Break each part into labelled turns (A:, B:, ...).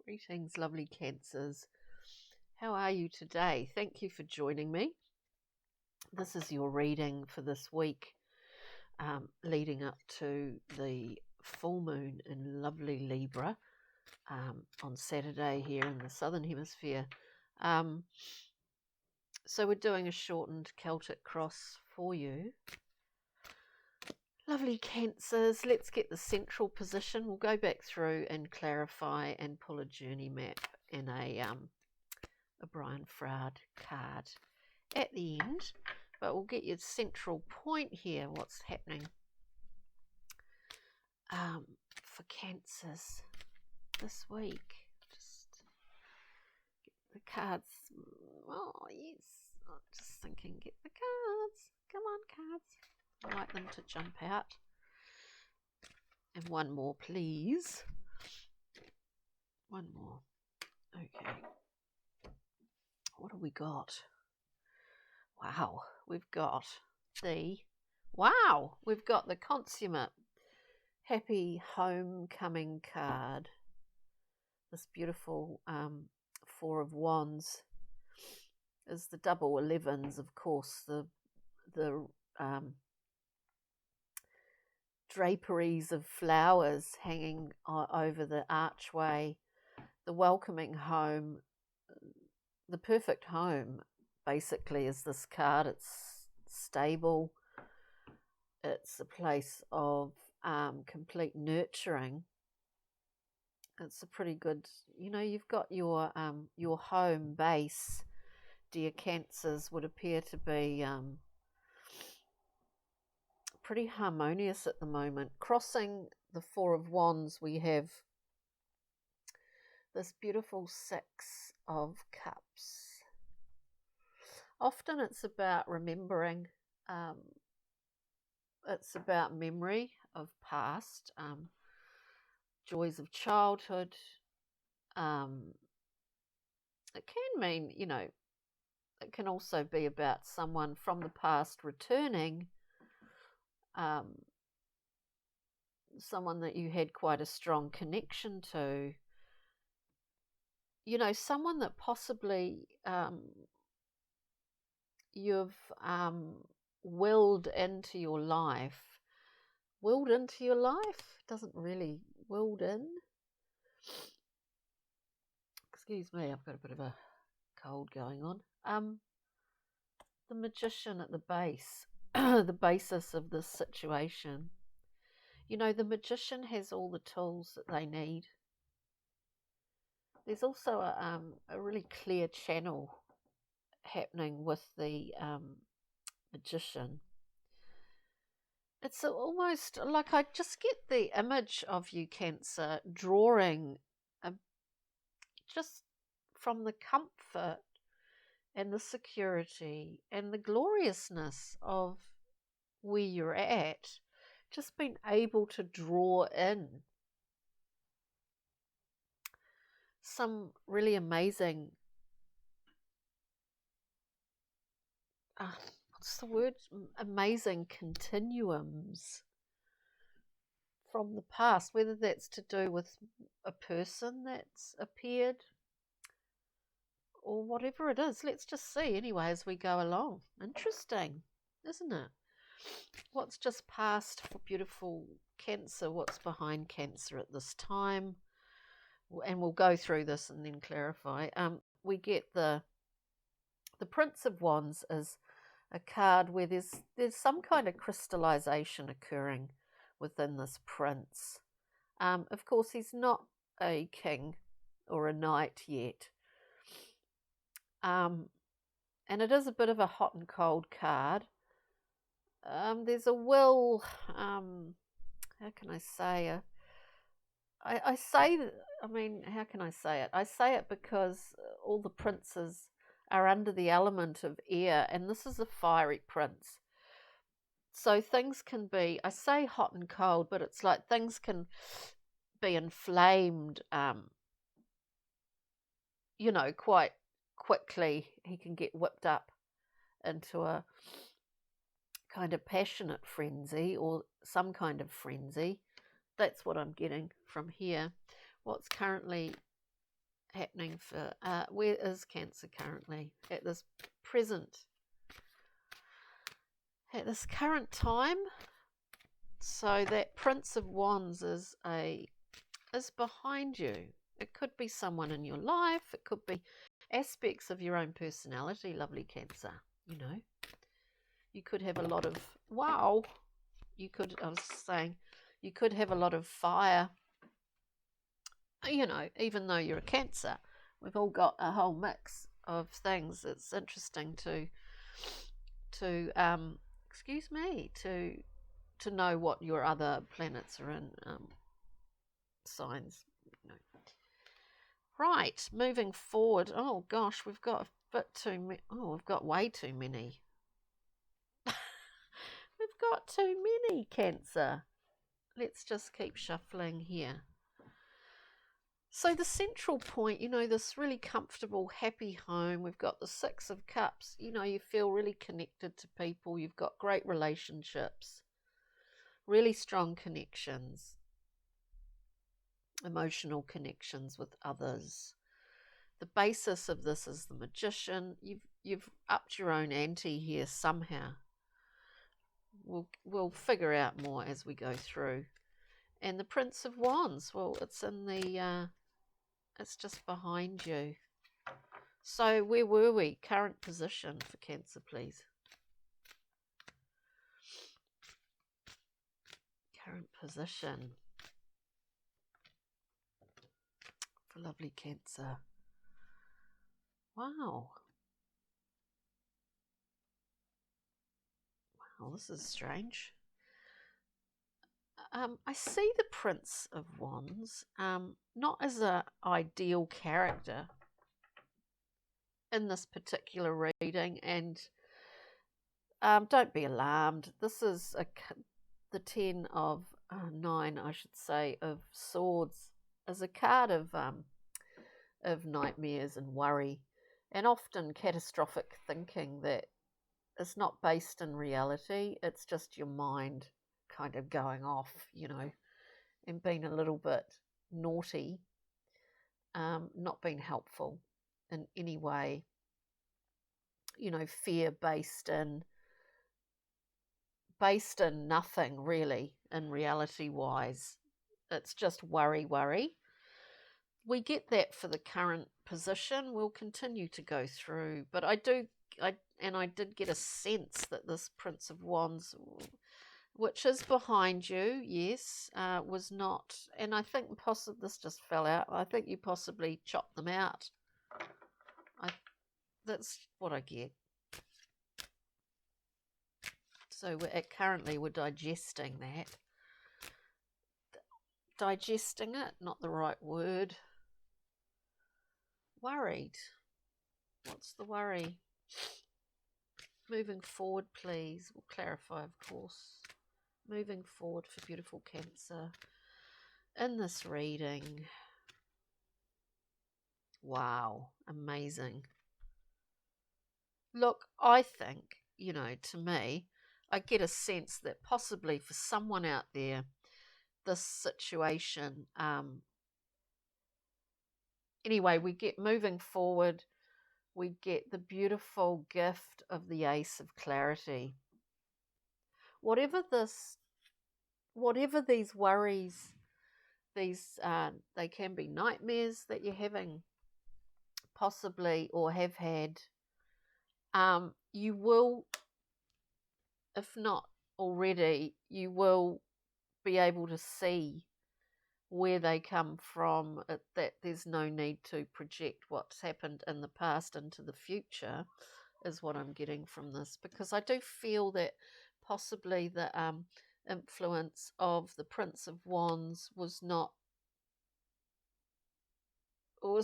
A: Greetings, lovely Cancers. How are you today? Thank you for joining me. This is your reading for this week, leading up to the full moon in lovely Libra on Saturday here in the Southern Hemisphere. So we're doing a shortened Celtic cross for you. Lovely Cancers, let's get the central position. We'll go back through and clarify and pull a journey map and a Brian Froud card at the end, but we'll get your central point here, what's happening for Cancers this week. Just get the cards. Oh yes, I'm just thinking, get the cards. Come on, cards. I like them to jump out. And one more, please. One more. Okay. What have we got? Wow, we've got the consummate happy homecoming card. This beautiful Four of Wands is the double 11s, of course, the draperies of flowers hanging over the archway, the welcoming home, the perfect home. Basically is this card. It's stable, it's a place of complete nurturing. It's a pretty good, you've got your home base, dear Cancers, would appear to be pretty harmonious at the moment. Crossing the Four of Wands, we have this beautiful Six of Cups. Often it's about remembering, it's about memory of past, joys of childhood. It can mean, it can also be about someone from the past returning, someone that you had quite a strong connection to, someone that possibly you've willed into your life. Willed into your life? Doesn't really willed in. Excuse me, I've got a bit of a cold going on. The Magician at the base, the basis of this situation. The Magician has all the tools that they need. There's also a really clear channel happening with the Magician. It's almost like I just get the image of you, Cancer, drawing just from the comfort and the security and the gloriousness of where you're at, just being able to draw in some really amazing what's the word? Amazing continuums from the past, whether that's to do with a person that's appeared or whatever it is. Let's just see anyway as we go along. Interesting, isn't it? What's just passed for beautiful Cancer? What's behind Cancer at this time? And we'll go through this and then clarify. We get the Prince of Wands is a card where there's some kind of crystallization occurring within this prince. Of course, he's not a king or a knight yet. And it is a bit of a hot and cold card. There's a will, how can I say? How can I say it? I say it because all the princes are under the element of air, and this is a fiery prince. So things can be, I say hot and cold, but it's like things can be inflamed, quite quickly. He can get whipped up into a kind of passionate frenzy or some kind of frenzy. That's what I'm getting from here. What's currently happening for, where is Cancer currently at this present, at this current time? So that Prince of Wands is behind you. It could be someone in your life. It could be aspects of your own personality, lovely Cancer. You know, you could have a lot of, wow, you could, I was saying, you could have a lot of fire. You know, even though you're a Cancer, we've all got a whole mix of things. It's interesting to excuse me, to know what your other planets are in signs. You know. Right, moving forward. Oh gosh, we've got a bit too many. Oh, we've got way too many. We've got too many, Cancer. Let's just keep shuffling here. So the central point, you know, this really comfortable, happy home. We've got the Six of Cups. You know, you feel really connected to people. You've got great relationships, really strong connections, emotional connections with others. The basis of this is the Magician. You've upped your own ante here somehow. We'll figure out more as we go through. And the Prince of Wands, well, it's in the it's just behind you. So where were we? Current position for Cancer, please. Current position for lovely Cancer. Wow. Wow, this is strange. I see the Prince of Wands not as an ideal character in this particular reading, and don't be alarmed. This is the 10 of 9, I should say, of Swords, as a card of nightmares and worry, and often catastrophic thinking that is not based in reality. It's just your mind kind of going off, you know, and being a little bit naughty, not being helpful in any way, you know, fear based in nothing really, in reality wise. It's just worry. We get that for the current position. We'll continue to go through, but I did get a sense that this Prince of Wands, which is behind you, yes, was not, and I think possibly this just fell out. I think you possibly chopped them out. That's what I get. So currently we're digesting that. Digesting it, not the right word. Worried. What's the worry? Moving forward, please. We'll clarify, of course. Moving forward for beautiful Cancer in this reading. Wow, amazing. Look, I think, you know, to me, I get a sense that possibly for someone out there, this situation, anyway, we get moving forward, we get the beautiful gift of the Ace of Clarity. Whatever these worries, these they can be nightmares that you're having, possibly, or have had. You will, if not already, you will be able to see where they come from, that there's no need to project what's happened in the past into the future, is what I'm getting from this, because I do feel that possibly the influence of the Prince of Wands was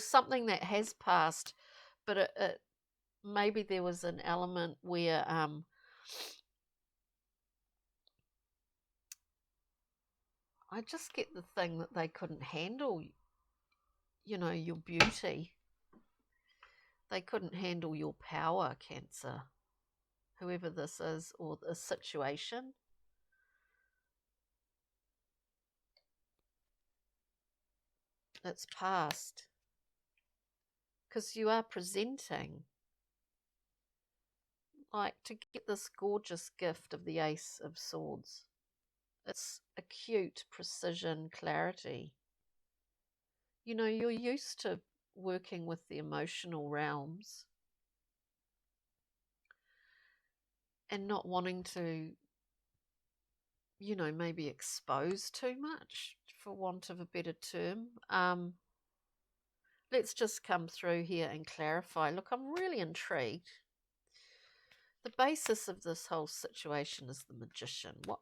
A: something that has passed, but it maybe there was an element where I just get the thing that they couldn't handle, you know, your beauty. They couldn't handle your power, Cancer, whoever this is, or the situation. It's past. because you are presenting like to get this gorgeous gift of the Ace of Swords. It's acute precision, clarity. You know, you're used to working with the emotional realms and not wanting to, you know, maybe expose too much, for want of a better term. Let's just come through here and clarify. Look, I'm really intrigued. The basis of this whole situation is the magician. What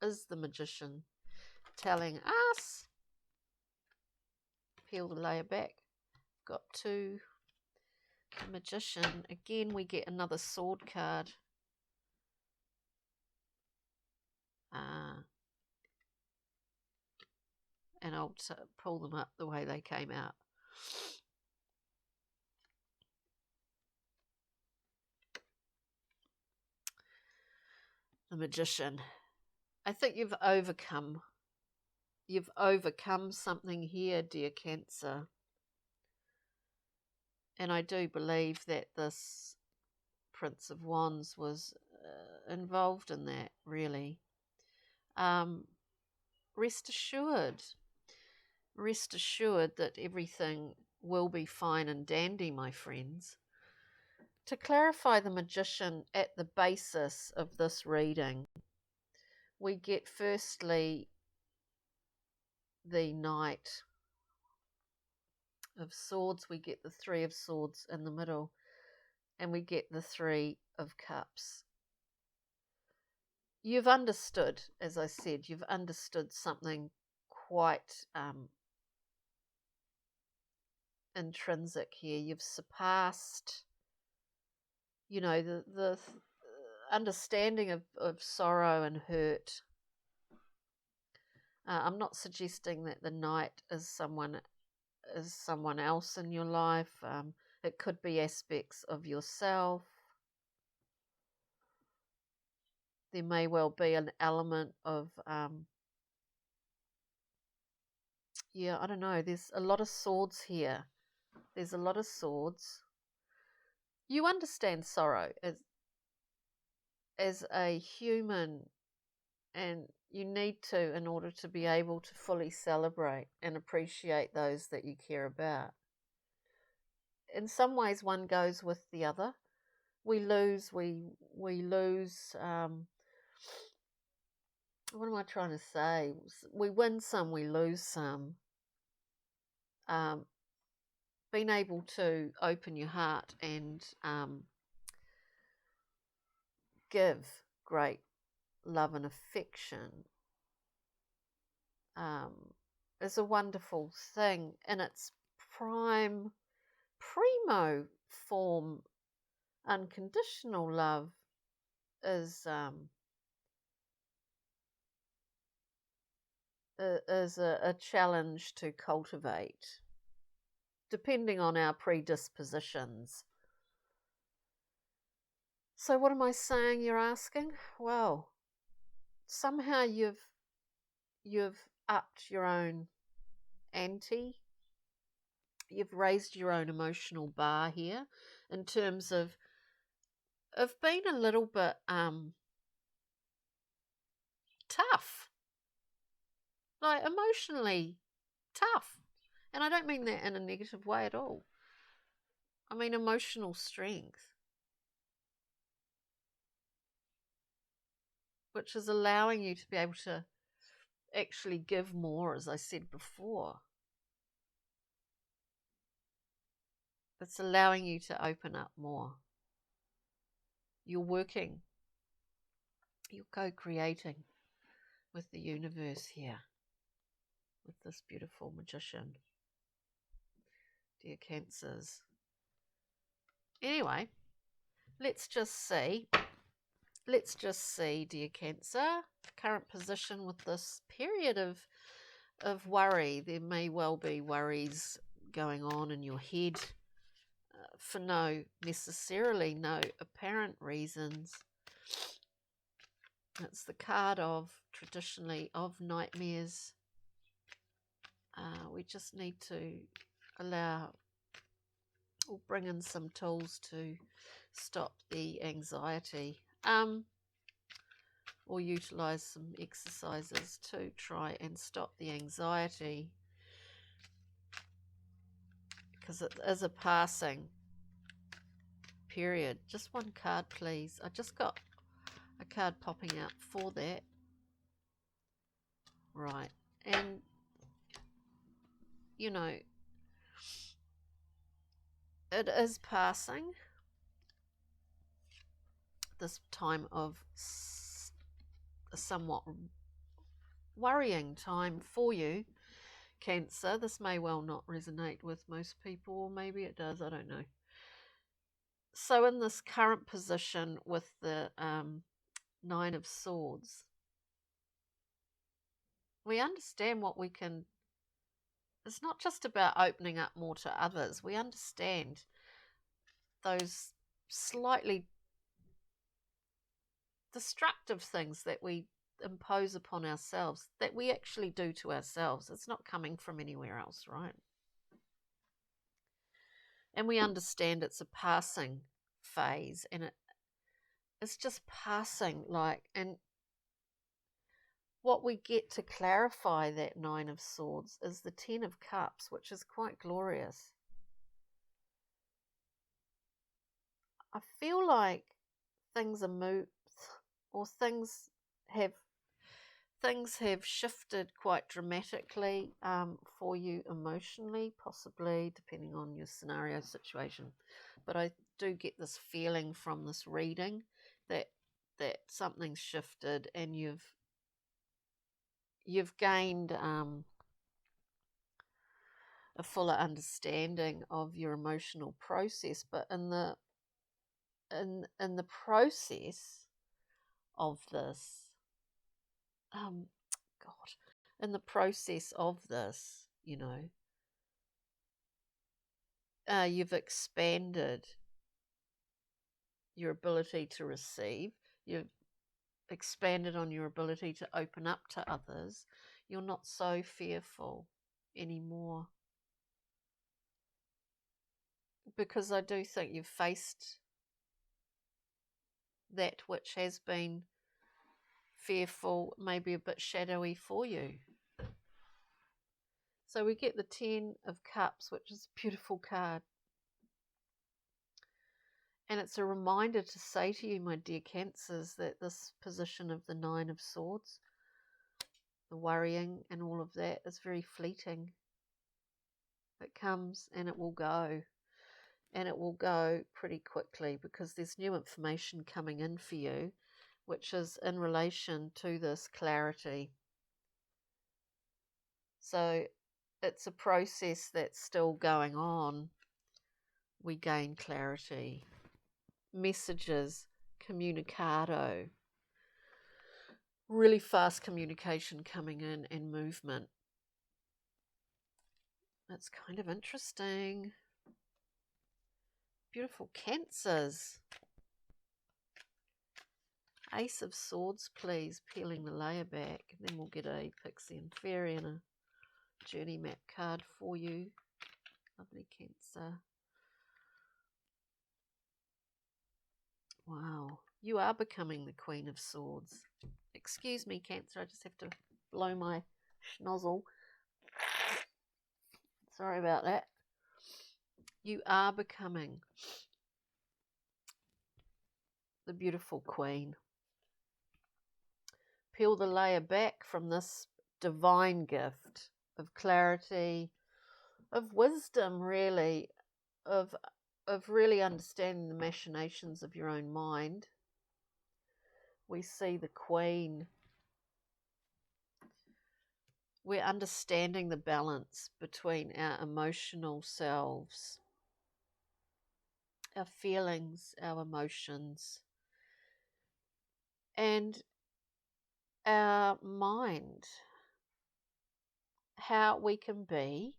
A: is the magician telling us? Peel the layer back. Got two. The magician. Again, we get another sword card. And I'll pull them up the way they came out. The magician. I think you've overcome something here, dear Cancer. And I do believe that this Prince of Wands was involved in that, really. Rest assured that everything will be fine and dandy, my friends. To clarify the magician at the basis of this reading, we get firstly the Knight of Swords, we get the Three of Swords in the middle, and we get the Three of Cups. You've understood, as I said, you've understood something quite intrinsic here. You've surpassed, you know, the understanding of sorrow and hurt. I'm not suggesting that the Knight is someone else in your life. It could be aspects of yourself. There may well be an element of, yeah, I don't know. There's a lot of swords here. There's a lot of swords. You understand sorrow as a human, and you need to in order to be able to fully celebrate and appreciate those that you care about. In some ways, one goes with the other. We lose. What am I trying to say? We win some, we lose some. Being able to open your heart and give great love and affection is a wonderful thing in its primo form. Unconditional love is a challenge to cultivate, depending on our predispositions. So what am I saying, you're asking? Well, somehow you've upped your own ante. You've raised your own emotional bar here in terms of being a little bit tough. Like emotionally tough. And I don't mean that in a negative way at all. I mean emotional strength, which is allowing you to be able to actually give more, as I said before. It's allowing you to open up more. You're working, you're co-creating with the universe here, with this beautiful magician, dear Cancers. Anyway, let's just see, dear Cancer, current position with this period of worry. There may well be worries going on in your head for no apparent reasons. It's the card of, traditionally, of nightmares. We just need to allow We'll bring in some tools to stop the anxiety, or utilize some exercises to try and stop the anxiety, because it is a passing period. Just one card, please. I just got a card popping out for that. Right. And, you know, it is passing, this time of a somewhat worrying time for you, Cancer. This may well not resonate with most people, or maybe it does, I don't know. So in this current position with the Nine of Swords, we understand what we can. It's not just about opening up more to others. We understand those slightly destructive things that we impose upon ourselves, that we actually do to ourselves. It's not coming from anywhere else, right? And we understand it's a passing phase, and it's just passing, and what we get to clarify that Nine of Swords is the Ten of Cups, which is quite glorious. I feel like things are moved, or things have shifted quite dramatically for you emotionally, possibly, depending on your scenario situation. But I do get this feeling from this reading that something's shifted, and you've gained a fuller understanding of your emotional process. But in the process of this, in the process of this, you've expanded your ability to receive. You've expanded on your ability to open up to others. You're not so fearful anymore, because I do think you've faced that which has been fearful, maybe a bit shadowy for you. So we get the Ten of Cups, which is a beautiful card. And it's a reminder to say to you, my dear Cancers, that this position of the Nine of Swords, the worrying and all of that, is very fleeting. It comes and it will go. And it will go pretty quickly, because there's new information coming in for you, which is in relation to this clarity. So it's a process that's still going on. We gain clarity. Messages, communicado, really fast communication coming in, and movement. That's kind of interesting. Beautiful Cancers. Ace of Swords, please, peeling the layer back. Then we'll get a Pixie and Fairy and a journey map card for you. Lovely Cancer. Wow, you are becoming the Queen of Swords. Excuse me, Cancer, I just have to blow my schnozzle. Sorry about that. You are becoming the beautiful Queen. Peel the layer back from this divine gift of clarity, of wisdom, really, of really understanding the machinations of your own mind. We see the Queen. We're understanding the balance between our emotional selves, our feelings, our emotions, and our mind. How we can be.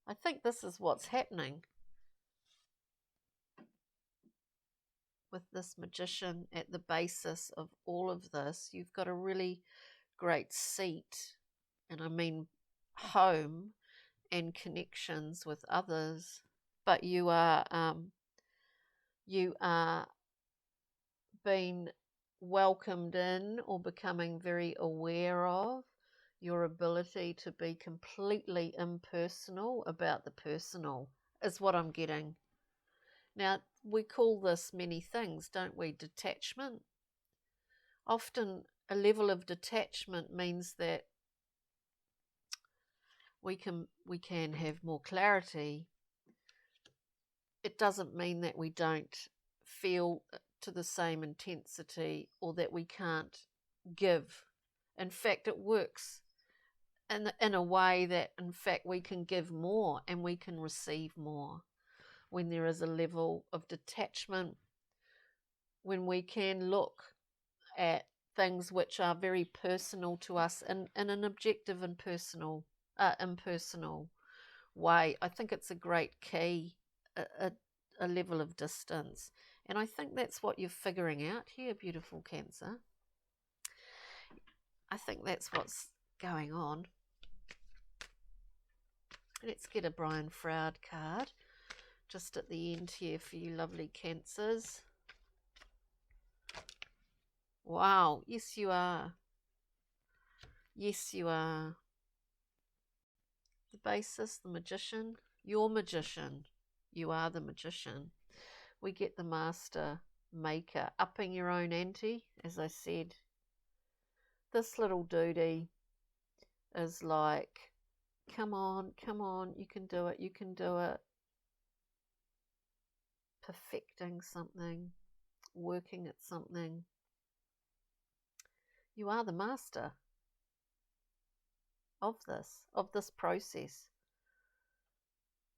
A: I think this is what's happening with this Magician at the basis of all of this. You've got a really great seat, and I mean home and connections with others. but you are being welcomed in or becoming very aware of your ability to be completely impersonal about the personal, is what I'm getting. Now, we call this many things, don't we? Detachment. Often a level of detachment means that we can have more clarity. It doesn't mean that we don't feel to the same intensity or that we can't give. In fact, it works in a way that, in fact, we can give more and we can receive more when there is a level of detachment, when we can look at things which are very personal to us in an objective and impersonal way. I think it's a great key, a level of distance. And I think that's what you're figuring out here, beautiful Cancer. I think that's what's going on. Let's get a Brian Froud card just at the end here for you lovely Cancers. Wow, yes you are. Yes you are. The basis, the magician, your magician. You are the magician. We get the master maker, upping your own ante, as I said. This little duty is like, come on, you can do it, you can do it. Perfecting something, working at something. You are the master of this process.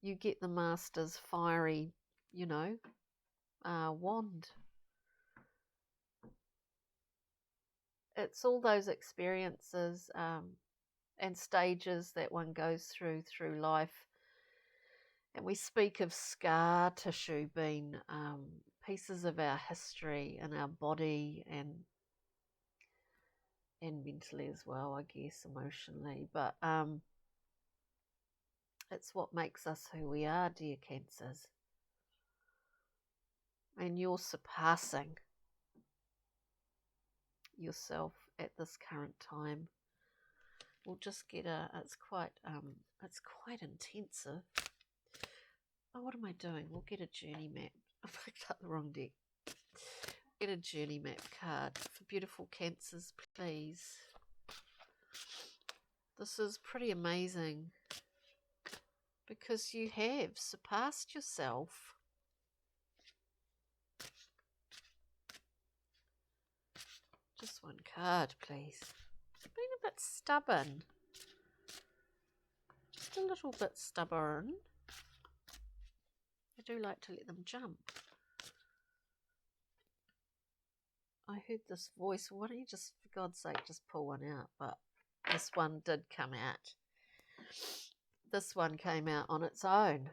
A: You get the master's fiery, wand. It's all those experiences and stages that one goes through life. And we speak of scar tissue being pieces of our history in our body and mentally as well, I guess, emotionally. But it's what makes us who we are, dear Cancers. And you're surpassing yourself at this current time. We'll just get it's quite intensive. Oh, what am I doing? We'll get a journey map. I picked up the wrong deck. Get a journey map card for beautiful Cancers, please. This is pretty amazing because you have surpassed yourself. Just one card, please. Being a bit stubborn. Just a little bit stubborn. I do like to let them jump. I heard this voice. Why don't you just, for God's sake, just pull one out? But this one did come out. This one came out on its own.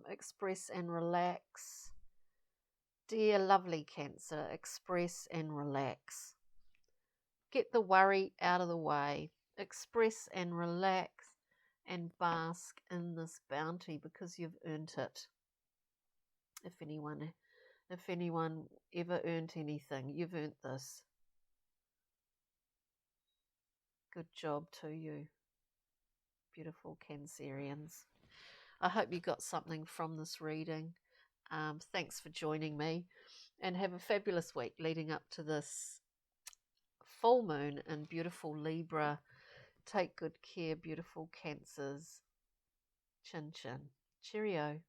A: Express and relax. Dear lovely Cancer, express and relax. Get the worry out of the way. Express and relax and bask in this bounty because you've earned it. If anyone ever earned anything, you've earned this. Good job to you, beautiful Cancerians. I hope you got something from this reading. Thanks for joining me, and have a fabulous week leading up to this full moon in beautiful Libra. Take good care, beautiful Cancers. Chin chin. Cheerio.